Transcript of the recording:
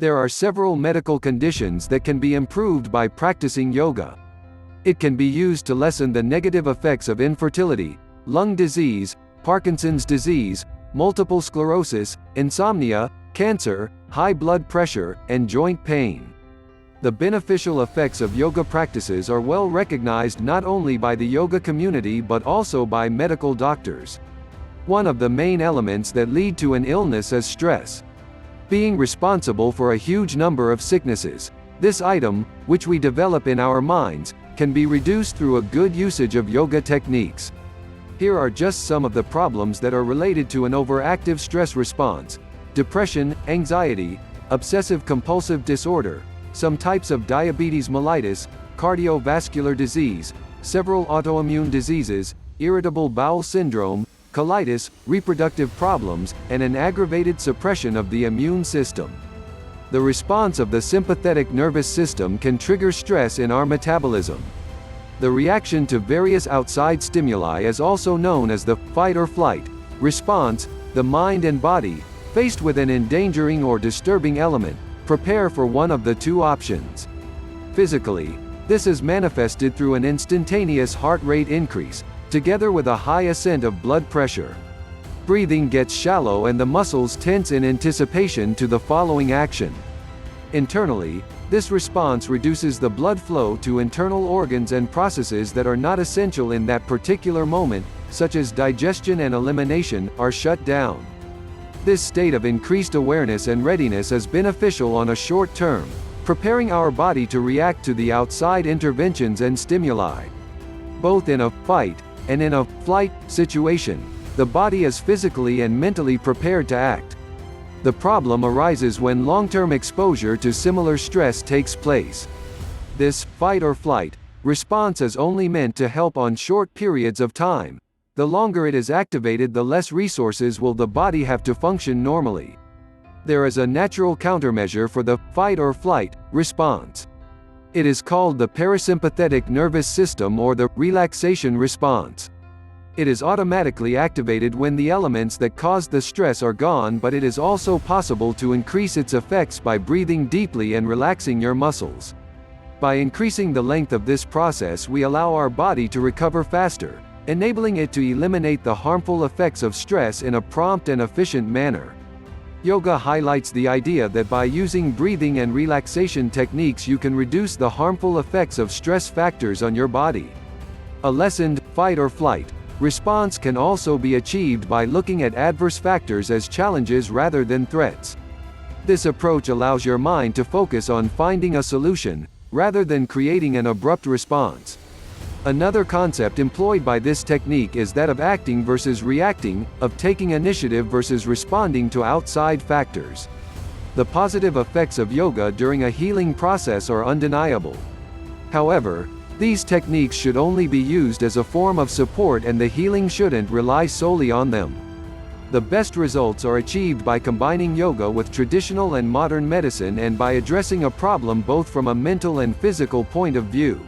There are several medical conditions that can be improved by practicing yoga. It can be used to lessen the negative effects of infertility, lung disease, Parkinson's disease, multiple sclerosis, insomnia, cancer, high blood pressure, and joint pain. The beneficial effects of yoga practices are well recognized not only by the yoga community but also by medical doctors. One of the main elements that lead to an illness is stress. Being responsible for a huge number of sicknesses, this item, which we develop in our minds, can be reduced through a good usage of yoga techniques. Here are just some of the problems that are related to an overactive stress response: depression, anxiety, obsessive-compulsive disorder, some types of diabetes mellitus, cardiovascular disease, several autoimmune diseases, irritable bowel syndrome, colitis, reproductive problems, and an aggravated suppression of the immune system. The response of the sympathetic nervous system can trigger stress in our metabolism. The reaction to various outside stimuli is also known as the fight or flight response. The mind and body, faced with an endangering or disturbing element, prepare for one of the two options. Physically, this is manifested through an instantaneous heart rate increase, together with a high ascent of blood pressure. Breathing gets shallow and the muscles tense in anticipation to the following action. Internally, this response reduces the blood flow to internal organs and processes that are not essential in that particular moment, such as digestion and elimination, are shut down. This state of increased awareness and readiness is beneficial on a short term, preparing our body to react to the outside interventions and stimuli. Both in a fight and in a flight situation, the body is physically and mentally prepared to act. The problem arises when long-term exposure to similar stress takes place. This fight or flight response is only meant to help on short periods of time. The longer it is activated, the less resources will the body have to function normally. There is a natural countermeasure for the fight or flight response. It is called the parasympathetic nervous system or the relaxation response. It is automatically activated when the elements that caused the stress are gone, but it is also possible to increase its effects by breathing deeply and relaxing your muscles. By increasing the length of this process, we allow our body to recover faster, enabling it to eliminate the harmful effects of stress in a prompt and efficient manner. Yoga highlights the idea that by using breathing and relaxation techniques you can reduce the harmful effects of stress factors on your body. A lessened fight or flight response can also be achieved by looking at adverse factors as challenges rather than threats. This approach allows your mind to focus on finding a solution, rather than creating an abrupt response. Another concept employed by this technique is that of acting versus reacting, of taking initiative versus responding to outside factors. The positive effects of yoga during a healing process are undeniable. However, these techniques should only be used as a form of support and the healing shouldn't rely solely on them. The best results are achieved by combining yoga with traditional and modern medicine and by addressing a problem both from a mental and physical point of view.